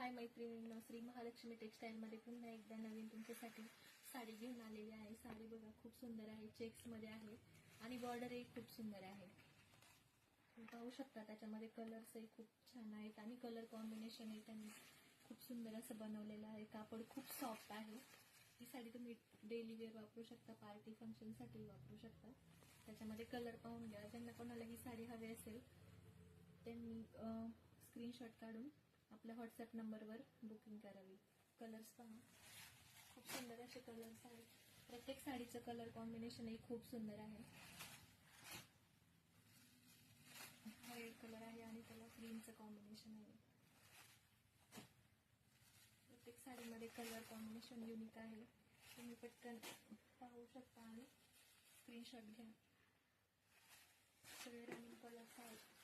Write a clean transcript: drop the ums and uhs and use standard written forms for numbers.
हाय मैत्रिणींनो, श्री महालक्ष्मी टेक्सटाईलमध्ये पुन्हा एकदा नवीन तुमच्यासाठी साडी घेऊन आलेली आहे। साडी बघा खूप सुंदर आहे, चेक्स मध्ये आहे आणि बॉर्डरही खूप सुंदर आहे। तुम्ही पाहू शकता त्याच्यामध्ये कलर्सही खूप छान आहेत आणि कलर कॉम्बिनेशन त्यांनी खूप सुंदर असं बनवलेलं आहे। कापड खूप सॉफ्ट आहे। ही साडी तुम्ही डेली वेअर वापरू शकता, पार्टी फंक्शन साठी वापरू शकता। त्याच्यामध्ये कलर पाहून घ्या। ज्यांना कोणाला ही साडी हवी असेल त्यांनी स्क्रीनशॉट काढून आपल्या व्हॉट्सअप नंबरवर बुकिंग करावी। कलर्स पहा, खूप सुंदर असे कलर्स आहेत। प्रत्येक साडीचं कलर कॉम्बिनेशनही खूप सुंदर आहे। हा रेड कलर आहे आणि त्याला ग्रीनचं कॉम्बिनेशन आहे। प्रत्येक साडीमध्ये कलर कॉम्बिनेशन युनिक आहे। तुम्ही पटकन पाहू शकता आणि स्क्रीनशॉट घ्या। सगळे रनिंग कलर्स आहेत।